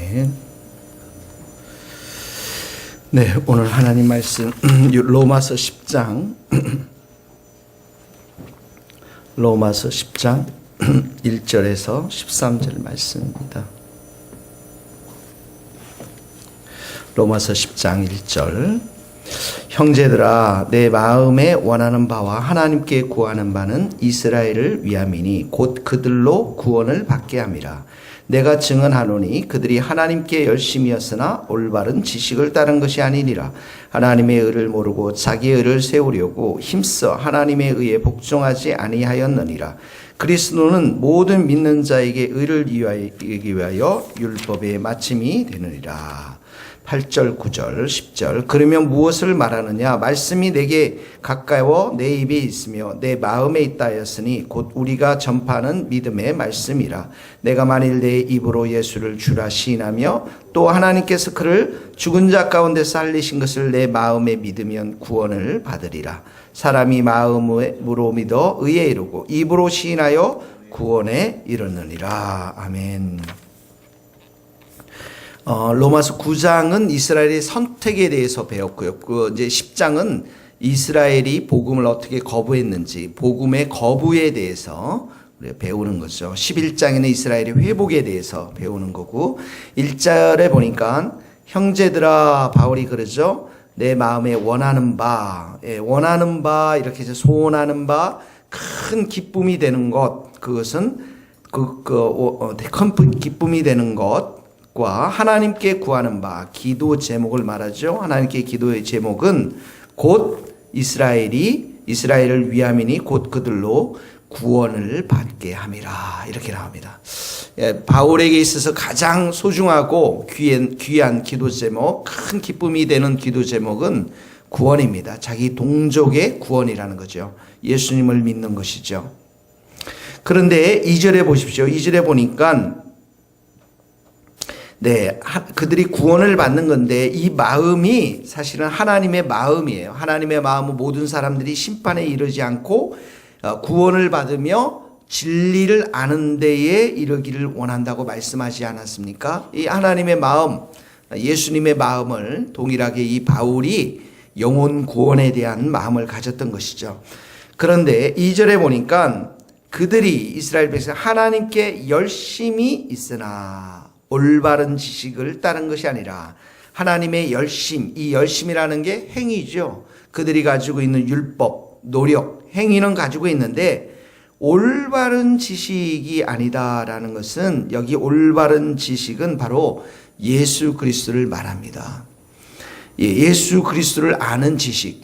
아멘. 네, 오늘 하나님 말씀 로마서 10장 로마서 10장 1절에서 13절 말씀입니다. 로마서 10장 1절. 형제들아, 내 마음에 원하는 바와 하나님께 구하는 바는 이스라엘을 위함이니 곧 그들로 구원을 받게 함이라. 내가 증언하노니 그들이 하나님께 열심이었으나 올바른 지식을 따른 것이 아니니라. 하나님의 의를 모르고 자기의 의를 세우려고 힘써 하나님의 의에 복종하지 아니하였느니라. 그리스도는 모든 믿는 자에게 의를 이루기 위하여 율법의 마침이 되느니라. 8절, 9절, 10절. 그러면 무엇을 말하느냐? 말씀이 내게 가까워 내 입에 있으며 내 마음에 있다 하였으니 곧 우리가 전파하는 믿음의 말씀이라. 내가 만일 내 입으로 예수를 주라 시인하며 또 하나님께서 그를 죽은 자 가운데서 살리신 것을 내 마음에 믿으면 구원을 받으리라. 사람이 마음으로 믿어 의에 이르고 입으로 시인하여 구원에 이르느니라. 아멘. 로마서 9장은 이스라엘의 선택에 대해서 배웠고요. 이제 10장은 이스라엘이 복음을 어떻게 거부했는지, 복음의 거부에 대해서 배우는 거죠. 11장에는 이스라엘의 회복에 대해서 배우는 거고, 1절에 보니까 형제들아, 바울이 그러죠. 내 마음에 원하는 바, 원하는 바, 이렇게 해서 소원하는 바, 큰 기쁨이 되는 것, 그것은 큰 기쁨이 되는 것, 하나님께 구하는 바, 기도 제목을 말하죠. 하나님께 기도의 제목은 곧 이스라엘을 위함이니 곧 그들로 구원을 받게 함이라. 이렇게 나옵니다. 바울에게 있어서 가장 소중하고 귀한 기도 제목, 큰 기쁨이 되는 기도 제목은 구원입니다. 자기 동족의 구원이라는 거죠. 예수님을 믿는 것이죠. 그런데 2절에 보십시오. 2절에 보니까 그들이 구원을 받는 건데 이 마음이 사실은 하나님의 마음이에요. 하나님의 마음은 모든 사람들이 심판에 이르지 않고 구원을 받으며 진리를 아는 데에 이르기를 원한다고 말씀하지 않았습니까? 이 하나님의 마음, 예수님의 마음을 동일하게 이 바울이 영혼 구원에 대한 마음을 가졌던 것이죠. 그런데 2절에 보니까 그들이 이스라엘 백성 하나님께 열심히 있으나 올바른 지식을 따른 것이 아니라 하나님의 열심, 이 열심이라는 게 행위죠. 그들이 가지고 있는 율법, 노력, 행위는 가지고 있는데 올바른 지식이 아니다라는 것은 여기 올바른 지식은 바로 예수 그리스도를 말합니다. 예수 그리스도를 아는 지식.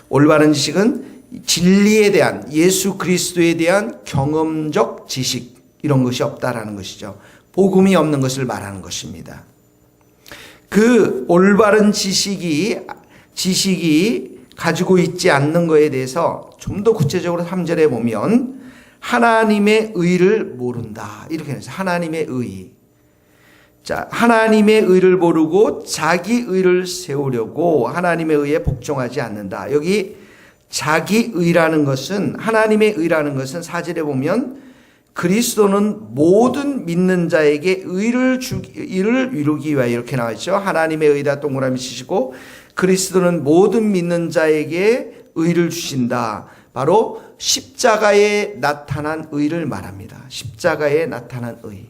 올바른 지식은 진리에 대한, 예수 그리스도에 대한 경험적 지식, 이런 것이 없다라는 것이죠. 복음이 없는 것을 말하는 것입니다. 그 올바른 지식이 가지고 있지 않는 것에 대해서 좀 더 구체적으로 3절에 보면 하나님의 의를 모른다. 이렇게 해서 하나님의 의. 자, 하나님의 의를 모르고 자기 의를 세우려고 하나님의 의에 복종하지 않는다. 여기 자기 의라는 것은, 하나님의 의라는 것은 4절에 보면 그리스도는 모든 믿는 자에게 의를 이루기 위하여, 이렇게 나와 있죠. 하나님의 의다 동그라미 치시고 그리스도는 모든 믿는 자에게 의를 주신다. 바로 십자가에 나타난 의를 말합니다. 십자가에 나타난 의.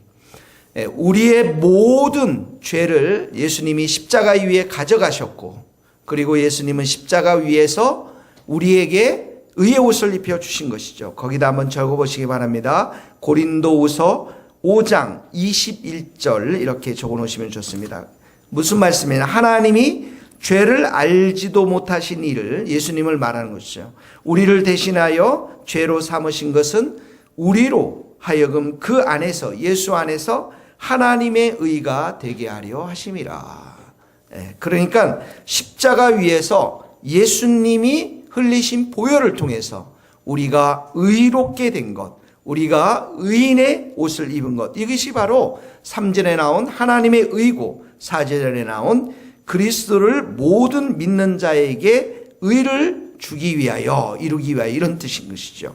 우리의 모든 죄를 예수님이 십자가 위에 가져가셨고, 그리고 예수님은 십자가 위에서 우리에게 의의 옷을 입혀 주신 것이죠. 거기다 한번 적어보시기 바랍니다. 고린도후서 5장 21절 이렇게 적어놓으시면 좋습니다. 무슨 말씀이냐? 하나님이 죄를 알지도 못하신 이를, 예수님을 말하는 것이죠. 우리를 대신하여 죄로 삼으신 것은 우리로 하여금 그 안에서, 예수 안에서 하나님의 의가 되게 하려 하심이라. 그러니까 십자가 위에서 예수님이 흘리신 보혈을 통해서 우리가 의롭게 된 것, 우리가 의인의 옷을 입은 것, 이것이 바로 3절에 나온 하나님의 의고 4절에 나온 그리스도를 모든 믿는 자에게 의를 주기 위하여, 이루기 위하여, 이런 뜻인 것이죠.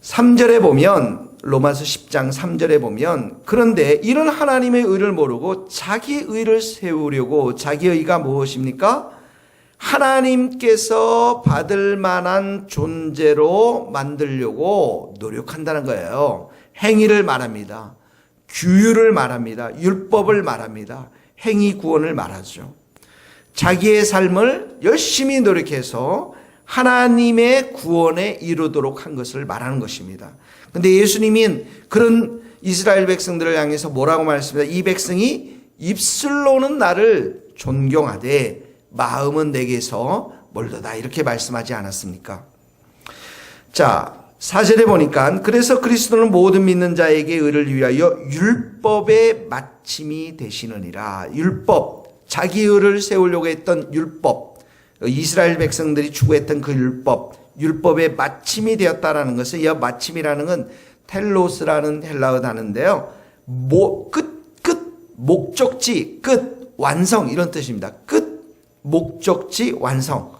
3절에 보면 로마서 10장 3절에 보면 그런데 이런 하나님의 의를 모르고 자기 의를 세우려고 자기 의가 무엇입니까? 하나님께서 받을 만한 존재로 만들려고 노력한다는 거예요. 행위를 말합니다. 규율을 말합니다. 율법을 말합니다. 행위 구원을 말하죠. 자기의 삶을 열심히 노력해서 하나님의 구원에 이르도록 한 것을 말하는 것입니다. 그런데 예수님은 그런 이스라엘 백성들을 향해서 뭐라고 말했습니다. 이 백성이 입술로는 나를 존경하되 마음은 내게서 멀도다 이렇게 말씀하지 않았습니까? 자, 4절에 보니까 그래서 그리스도는 모든 믿는 자에게 의를 위하여 율법의 마침이 되시느니라. 율법, 자기 의를 세우려고 했던 율법, 이스라엘 백성들이 추구했던 그 율법의 마침이 되었다라는 것은 이 마침이라는 건 텔로스라는 헬라어 단어인데요. 목적지, 끝, 완성 이런 뜻입니다. 끝, 목적지, 완성.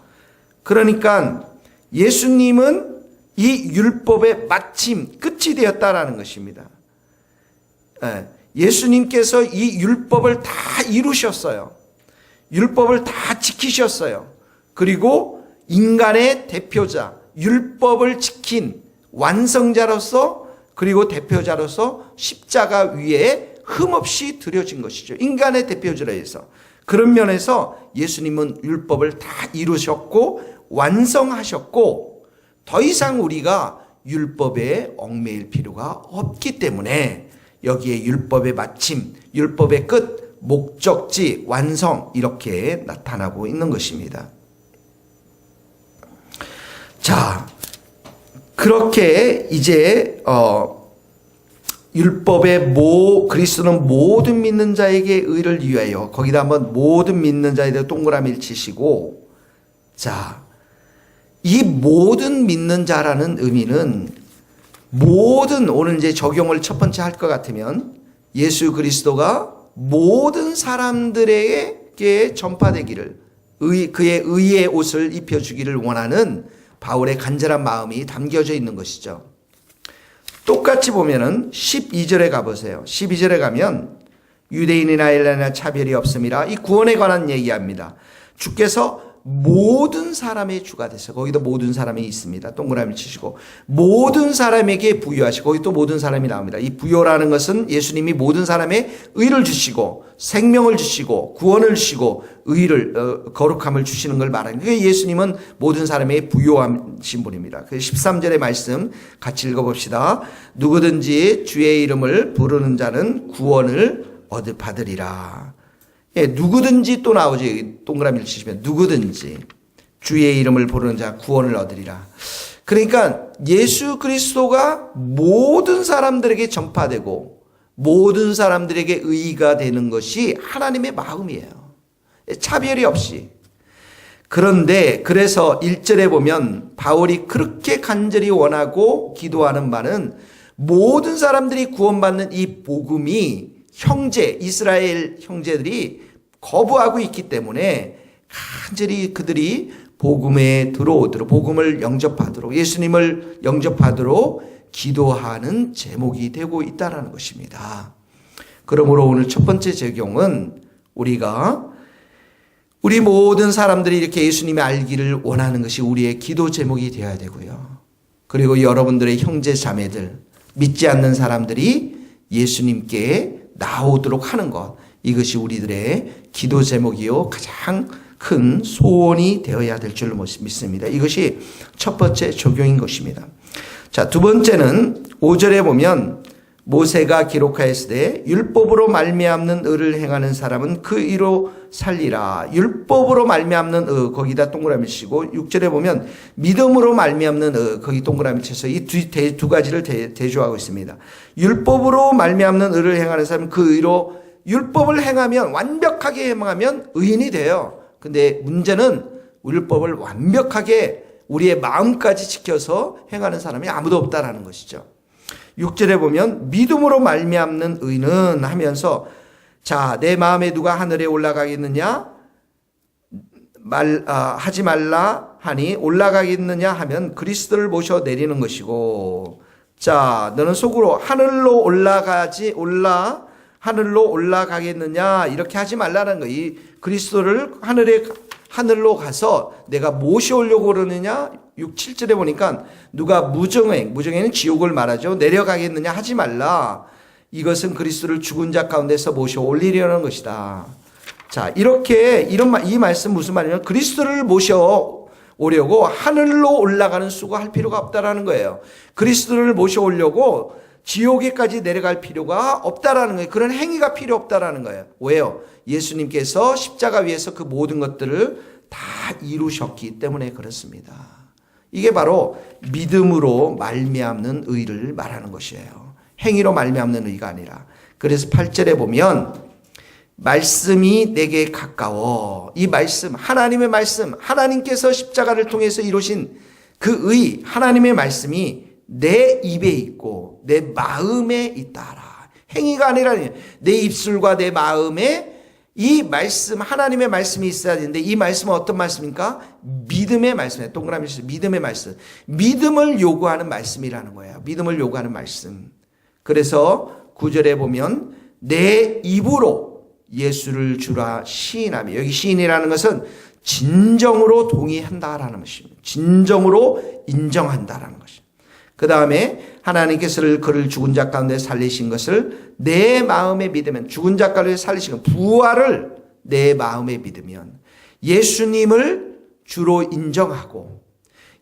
그러니까 예수님은 이 율법의 마침, 끝이 되었다라는 것입니다. 예수님께서 이 율법을 다 이루셨어요. 율법을 다 지키셨어요. 그리고 인간의 대표자, 율법을 지킨 완성자로서 그리고 대표자로서 십자가 위에 흠없이 드려진 것이죠. 인간의 대표자로 해서. 그런 면에서 예수님은 율법을 다 이루셨고 완성하셨고 더 이상 우리가 율법에 얽매일 필요가 없기 때문에 여기에 율법의 마침, 율법의 끝, 목적지, 완성 이렇게 나타나고 있는 것입니다. 자, 그렇게 이제 율법의 그리스도는 모든 믿는 자에게 의를 위하여 거기다 한번 모든 믿는 자에게 동그라미를 치시고 자, 이 모든 믿는 자라는 의미는 모든 오늘 이제 적용을 첫 번째 할 것 같으면 예수 그리스도가 모든 사람들에게 전파되기를 그의 의의 옷을 입혀주기를 원하는 바울의 간절한 마음이 담겨져 있는 것이죠. 똑같이 보면은 12절에 가보세요. 12절에 가면 유대인이나 헬라인이나 차별이 없음이라 이 구원에 관한 얘기합니다. 주께서 모든 사람의 주가 되셔. 거기도 모든 사람이 있습니다. 동그라미 치시고 모든 사람에게 부여하시고 거기 또 모든 사람이 나옵니다. 이 부여라는 것은 예수님이 모든 사람의 의를 주시고 생명을 주시고 구원을 주시고 의를 거룩함을 주시는 걸 말하는 거예요. 예수님은 모든 사람의 부여하신 분입니다. 그 13절의 말씀 같이 읽어봅시다. 누구든지 주의 이름을 부르는 자는 구원을 받으리라. 예, 누구든지 또 나오지. 동그라미를 치시면 누구든지 주의 이름을 부르는 자 구원을 얻으리라. 그러니까 예수 그리스도가 모든 사람들에게 전파되고 모든 사람들에게 의의가 되는 것이 하나님의 마음이에요. 차별이 없이. 그런데 그래서 1절에 보면 바울이 그렇게 간절히 원하고 기도하는 바는 모든 사람들이 구원받는 이 복음이 이스라엘 형제들이 거부하고 있기 때문에 간절히 그들이 복음에 들어오도록 복음을 영접하도록 예수님을 영접하도록 기도하는 제목이 되고 있다는 것입니다. 그러므로 오늘 첫 번째 적용은 우리 모든 사람들이 이렇게 예수님의 알기를 원하는 것이 우리의 기도 제목이 되어야 되고요. 그리고 여러분들의 형제 자매들 믿지 않는 사람들이 예수님께 나오도록 하는 것 이것이 우리들의 기도 제목이요 가장 큰 소원이 되어야 될 줄로 믿습니다. 이것이 첫 번째 적용인 것입니다. 자, 두 번째는 5절에 보면 모세가 기록하였으되 율법으로 말미암는 의를 행하는 사람은 그 의로 살리라. 율법으로 말미암는 의 거기다 동그라미 치고 6절에 보면 믿음으로 말미암는 의 거기 동그라미 쳐서 이 두 가지를 대조하고 있습니다. 율법으로 말미암는 의를 행하는 사람은 그 의로 율법을 행하면 완벽하게 행하면 의인이 돼요. 근데 문제는 율법을 완벽하게 우리의 마음까지 지켜서 행하는 사람이 아무도 없다라는 것이죠. 6절에 보면 믿음으로 말미암는 의는 하면서 자, 내 마음에 누가 하늘에 올라가겠느냐 하지 말라 하니 올라가겠느냐 하면 그리스도를 모셔 내리는 것이고 자, 너는 속으로 하늘로 올라가겠느냐 이렇게 하지 말라는 거예요. 이 그리스도를 하늘로 가서 내가 모셔오려고 그러느냐. 6, 7절에 보니까 누가 무정행은 지옥을 말하죠. 내려가겠느냐 하지 말라. 이것은 그리스도를 죽은 자 가운데서 모셔 올리려는 것이다. 자, 이렇게 이 말씀 무슨 말이냐면 그리스도를 모셔 오려고 하늘로 올라가는 수고할 필요가 없다라는 거예요. 그리스도를 모셔 오려고 지옥에까지 내려갈 필요가 없다라는 거예요. 그런 행위가 필요 없다라는 거예요. 왜요? 예수님께서 십자가 위에서 그 모든 것들을 다 이루셨기 때문에 그렇습니다. 이게 바로 믿음으로 말미암는 의를 말하는 것이에요. 행위로 말미암는 의가 아니라. 그래서 8절에 보면 말씀이 내게 가까워. 이 말씀, 하나님의 말씀, 하나님께서 십자가를 통해서 이루신 그 의, 하나님의 말씀이 내 입에 있고 내 마음에 있다라. 행위가 아니라 내 입술과 내 마음에 이 말씀, 하나님의 말씀이 있어야 되는데 이 말씀은 어떤 말씀입니까? 믿음의 말씀이에요. 동그라미 치세요. 믿음의 말씀. 믿음을 요구하는 말씀이라는 거예요. 믿음을 요구하는 말씀. 그래서 9절에 보면 내 입으로 예수를 주라 시인하며, 여기 시인이라는 것은 진정으로 동의한다라는 것입니다. 진정으로 인정한다라는 것입니다. 그 다음에 하나님께서 그를 죽은 자 가운데 살리신 것을 내 마음에 믿으면, 죽은 자 가운데 살리신 것, 부활을 내 마음에 믿으면, 예수님을 주로 인정하고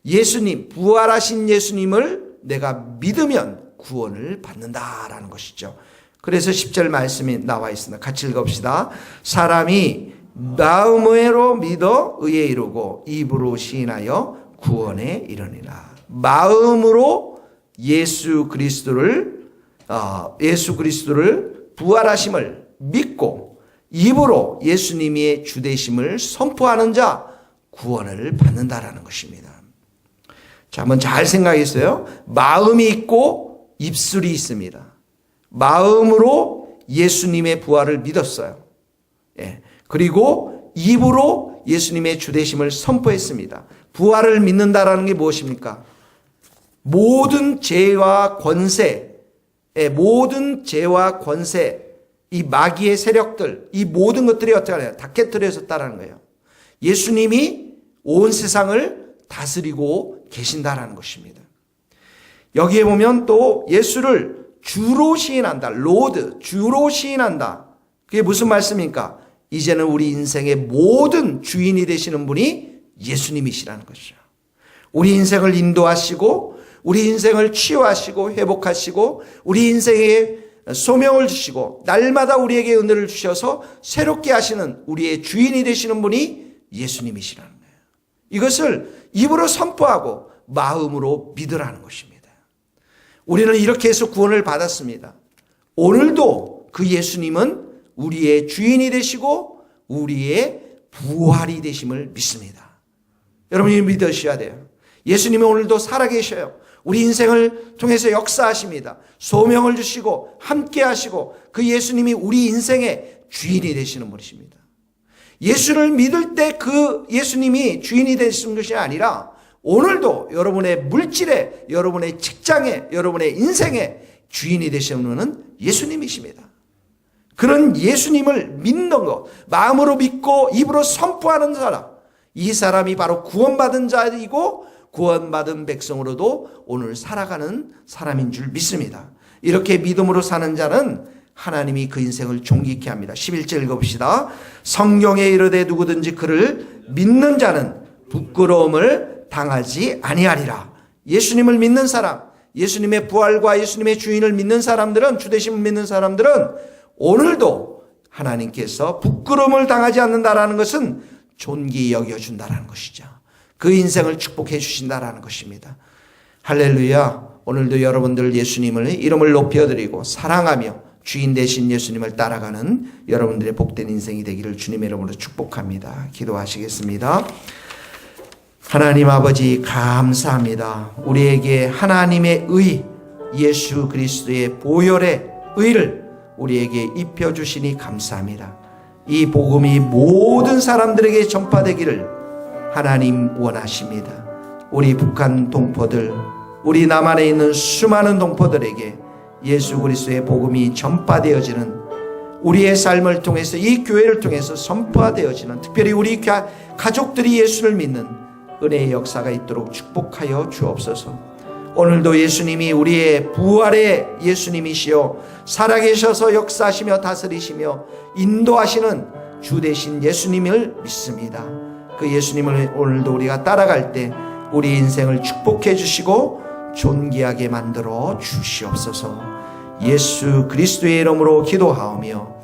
예수님, 부활하신 예수님을 내가 믿으면 구원을 받는다라는 것이죠. 그래서 10절 말씀이 나와 있습니다. 같이 읽읍시다. 사람이 마음으로 믿어 의에 이르고 입으로 시인하여 구원에 이르니라. 마음으로 예수 그리스도를 부활하심을 믿고 입으로 예수님의 주되심을 선포하는 자 구원을 받는다라는 것입니다. 자, 한번 잘 생각했어요. 마음이 있고 입술이 있습니다. 마음으로 예수님의 부활을 믿었어요. 예. 그리고 입으로 예수님의 주되심을 선포했습니다. 부활을 믿는다라는 게 무엇입니까? 모든 죄와 권세, 이 마귀의 세력들, 이 모든 것들이 어떻게 하나요? 다 깨트려졌다라는 거예요. 예수님이 온 세상을 다스리고 계신다라는 것입니다. 여기에 보면 또 예수를 주로 시인한다. 로드, 주로 시인한다. 그게 무슨 말씀입니까? 이제는 우리 인생의 모든 주인이 되시는 분이 예수님이시라는 것이죠. 우리 인생을 인도하시고 우리 인생을 치유하시고 회복하시고 우리 인생에 소명을 주시고 날마다 우리에게 은혜를 주셔서 새롭게 하시는 우리의 주인이 되시는 분이 예수님이시라는 거예요. 이것을 입으로 선포하고 마음으로 믿으라는 것입니다. 우리는 이렇게 해서 구원을 받았습니다. 오늘도 그 예수님은 우리의 주인이 되시고 우리의 부활이 되심을 믿습니다. 여러분이 믿으셔야 돼요. 예수님은 오늘도 살아계셔요. 우리 인생을 통해서 역사하십니다. 소명을 주시고 함께 하시고 그 예수님이 우리 인생의 주인이 되시는 분이십니다. 예수를 믿을 때 그 예수님이 주인이 되시는 것이 아니라 오늘도 여러분의 물질에, 여러분의 직장에, 여러분의 인생에 주인이 되시는 분은 예수님이십니다. 그런 예수님을 믿는 것, 마음으로 믿고 입으로 선포하는 사람, 이 사람이 바로 구원받은 자이고 구원받은 백성으로도 오늘 살아가는 사람인 줄 믿습니다. 이렇게 믿음으로 사는 자는 하나님이 그 인생을 존귀케 합니다. 11절 읽어봅시다. 성경에 이르되 누구든지 그를 믿는 자는 부끄러움을 당하지 아니하리라. 예수님을 믿는 사람, 예수님의 부활과 예수님의 주인을 믿는 사람들은, 주되심을 믿는 사람들은 오늘도 하나님께서 부끄러움을 당하지 않는다라는 것은 존귀 여겨준다라는 것이죠. 그 인생을 축복해 주신다라는 것입니다. 할렐루야. 오늘도 여러분들 예수님을 이름을 높여드리고 사랑하며 주인 되신 예수님을 따라가는 여러분들의 복된 인생이 되기를 주님의 이름으로 축복합니다. 기도하시겠습니다. 하나님 아버지 감사합니다. 우리에게 하나님의 의, 예수 그리스도의 보혈의 의를 우리에게 입혀주시니 감사합니다. 이 복음이 모든 사람들에게 전파되기를 하나님 원하십니다. 우리 북한 동포들, 우리 남한에 있는 수많은 동포들에게 예수 그리스도의 복음이 전파되어지는 우리의 삶을 통해서 이 교회를 통해서 선포되어지는 특별히 우리 가족들이 예수를 믿는 은혜의 역사가 있도록 축복하여 주옵소서. 오늘도 예수님이 우리의 부활의 예수님이시여 살아계셔서 역사하시며 다스리시며 인도하시는 주 되신 예수님을 믿습니다. 그 예수님을 오늘도 우리가 따라갈 때 우리 인생을 축복해 주시고 존귀하게 만들어 주시옵소서. 예수 그리스도의 이름으로 기도하오며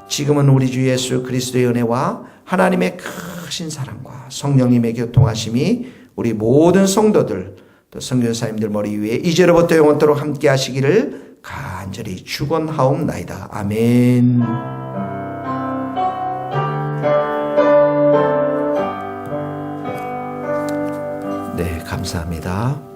지금은 우리 주 예수 그리스도의 은혜와 하나님의 크신 사랑과 성령님의 교통하심이 우리 모든 성도들 또 선교사님들 머리 위에 이제로부터 영원토록 함께 하시기를 간절히 축원하옵나이다. 아멘. 네, 감사합니다.